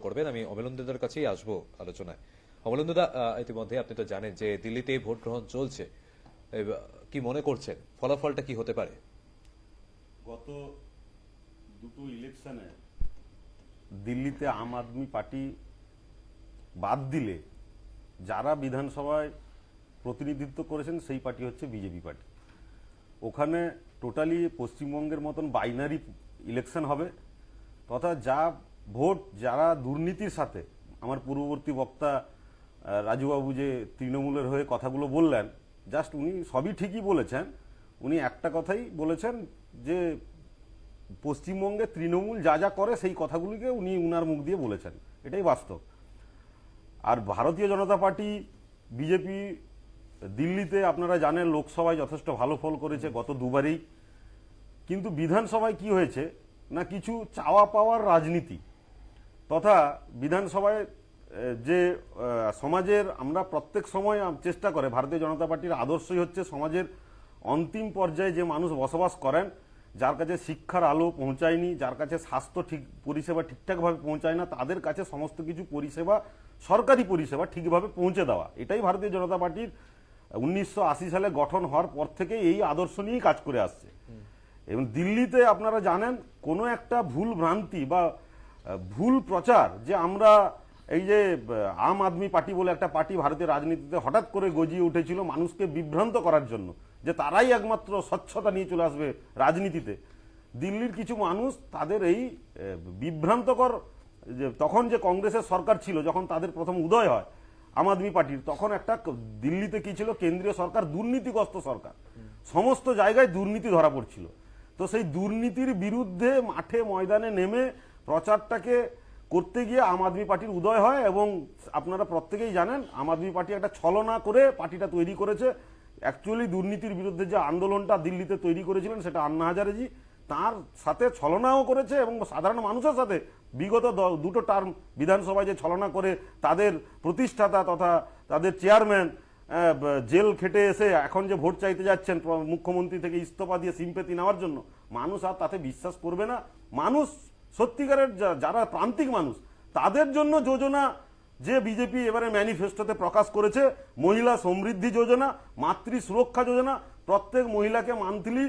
করবেন। আমি অমলেন্দুদার কাছেই আসবো আলোচনায়। অমলেন্দুদা, ইতিমধ্যে আপনি তো জানেন যে দিল্লিতে ভোট গ্রহণ চলছে, কি মনে করছেন ফলাফলটা কি হতে পারে? গত দুটো ইলেকশনে দিল্লিতে আম আদমি পার্টি বাদ দিলে যারা বিধানসভায় প্রতিনিধিত্ব করেছেন সেই পার্টি হচ্ছে বিজেপি পার্টি। ওখানে টোটালি পশ্চিমবঙ্গের মতন বাইনারি ইলেকশন হবে, তথা যা ভোট যারা দুর্নীতির সাথে, আমার পূর্ববর্তী বক্তা রাজুবাবু যে তৃণমূলের হয়ে কথাগুলো বললেন, জাস্ট উনি সবই ঠিকই বলেছেন। উনি একটা কথাই বলেছেন যে পশ্চিমবঙ্গে তৃণমূল যা যা করে সেই কথাগুলিকে উনি উনার মুখ দিয়ে বলেছেন, এটাই বাস্তব। আর ভারতীয় জনতা পার্টি বিজেপি দিল্লিতে আপনারা জানেন লোকসভায় যথেষ্ট ভালো ফল করেছে গত দুবারই, কিন্তু বিধানসভায় কি হয়েছে না কিছু চাওয়া পাওয়ার রাজনীতি, তথা বিধানসভায় যে সমাজের আমরা প্রত্যেক সময় চেষ্টা করে, ভারতীয় জনতা পার্টির আদর্শই হচ্ছে সমাজের অন্তিম পর্যায়ে যে মানুষ বসবাস করেন, যার কাছে শিক্ষার আলো পৌঁছায়নি, যার কাছে স্বাস্থ্য ঠিক পরিষেবা ঠিকঠাকভাবে পৌঁছায় না, তাদের কাছে সমস্ত কিছু পরিষেবা, সরকারি পরিষেবা ঠিকভাবে পৌঁছে দেওয়া, এটাই ভারতীয় জনতা পার্টির 1980 সালে গঠন হওয়ার পর থেকে এই আদর্শ নিয়েই কাজ করে আসছে। এবং দিল্লিতে আপনারা জানেন কোনো একটা ভুল ভ্রান্তি বা ভুল প্রচার, যে আমরা এই যে আম আদমি পার্টি বলে একটা পার্টি ভারতীয় রাজনীতিতে হঠাৎ করে গজিয়ে উঠেছিল মানুষকে বিভ্রান্ত করার জন্য, যে তারাই একমাত্র স্বচ্ছতা নিয়ে চলে আসবে রাজনীতিতে। দিল্লির কিছু মানুষ তাদের এই বিভ্রান্তকর, যে তখন যে কংগ্রেসের সরকার ছিল, যখন তাদের প্রথম উদয় হয় আম আদমি পার্টির, তখন একটা দিল্লিতে কি ছিল, কেন্দ্রীয় সরকার দুর্নীতিগ্রস্ত সরকার, সমস্ত জায়গায় দুর্নীতি ধরা পড়ছিল। তো সেই দুর্নীতির বিরুদ্ধে মাঠে ময়দানে নেমে প্রচারটাকে করতে গিয়ে আম আদমি পার্টির উদয় হয়। এবং আপনারা প্রত্যেকেই জানেন আম আদমি পার্টি একটা ছলনা করে পার্টিটা তৈরি করেছে। অ্যাকচুয়ালি দুর্নীতির বিরুদ্ধে যে আন্দোলনটা দিল্লিতে তৈরি করেছিলেন সেটা আন্না হাজারেজি তার সাথে ছলনাও করেছে, এবং সাধারণ মানুষের সাথে বিগত দুটো টার্ম বিধানসভায় যে ছলনা করে তাদের প্রতিষ্ঠাতা তথা তাদের চেয়ারম্যান জেল খেটে এসে এখন যে ভোট চাইতে যাচ্ছেন মুখ্যমন্ত্রী থেকে ইস্তফা দিয়ে সিম্পেথি নেওয়ার জন্য, মানুষ আর তাতে বিশ্বাস করবে না। মানুষ সত্যিকারের যারা প্রান্তিক মানুষ, তাদের জন্য যোজনা যে বিজেপি এবারে ম্যানিফেস্টোতে প্রকাশ করেছে, মহিলা সমৃদ্ধি যোজনা, মাতৃ সুরক্ষা যোজনা, প্রত্যেক মহিলাকে মান্থলি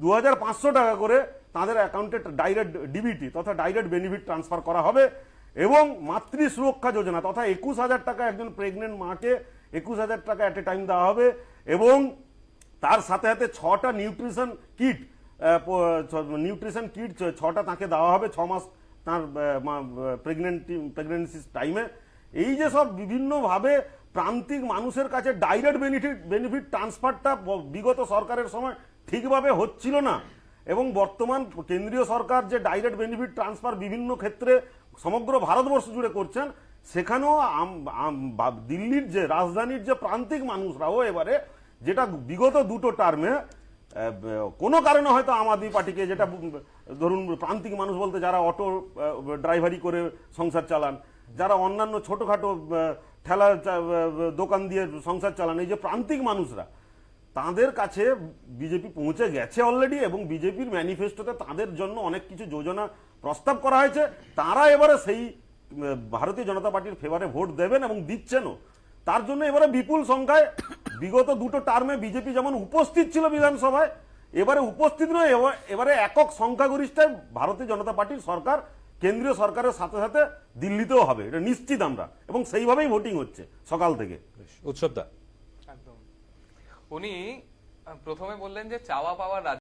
2500 টাকা করে তাদের অ্যাকাউন্টে ডাইরেক্ট ডিবিটি তথা ডাইরেক্ট বেনিফিট ট্রান্সফার করা হবে। এবং মাতৃ সুরক্ষা যোজনা তথা 21,000 টাকা একজন প্রেগনেন্ট মাকে 21,000 টাকা অ্যাট এ টাইম দেওয়া হবে। এবং তার সাথে সাথে 6টা নিউট্রিশন কিট 6টা তাকে দেওয়া হবে 6 মাস তার প্রেগনেন্সি টাইমে। এই যে সব বিভিন্নভাবে প্রান্তিক মানুষের কাছে ডাইরেক্ট বেনিফিট ট্রান্সফারটা বিগত সরকারের সময় ঠিকভাবে হচ্ছিল না, এবং বর্তমান কেন্দ্রীয় সরকার যে ডাইরেক্ট বেনিফিট ট্রান্সফার বিভিন্ন ক্ষেত্রে সমগ্র ভারতবর্ষ জুড়ে করছেন, সেখানেও দিল্লির যে রাজধানীর যে প্রান্তিক মানুষরাও এবারে, যেটা বিগত দুটো টার্মে কোনো কারণে হয়তো আম আদমি পার্টিকে, যেটা ধরুন প্রান্তিক মানুষ বলতে যারা অটো ড্রাইভারি করে সংসার চালান, যারা অন্যান্য ছোটখাটো ঠেলা দোকান দিয়ে সংসার চালান, এই যে প্রান্তিক মানুষরা, তাদের কাছে বিজেপি পৌঁছে গেছে অলরেডি। এবং বিজেপির ম্যানিফেস্টোতে তাদের জন্য অনেক কিছু যোজনা প্রস্তাব করা হয়েছে। তারা এবারে সেই ভারতীয় জনতা পার্টির ফেভারে ভোট দেবেন এবং দিচ্ছেনও। তার জন্য এবারে বিপুল সংখ্যায়, বিগত দুটো টার্মে বিজেপি যেমন উপস্থিত ছিল বিধানসভায়, এবারে উপস্থিত নয়, এবারে একক সংখ্যাগরিষ্ঠতায় ভারতীয় জনতা পার্টির সরকার কেন্দ্রীয় সরকারের সাথে সাথে দিল্লিতেও হবে, এটা নিশ্চিত আমরা, এবং সেইভাবেই ভোটিং হচ্ছে সকাল থেকে। উৎসবদা, একদম। উনি প্রথমে বললেন যে চাওয়া পাওয়ার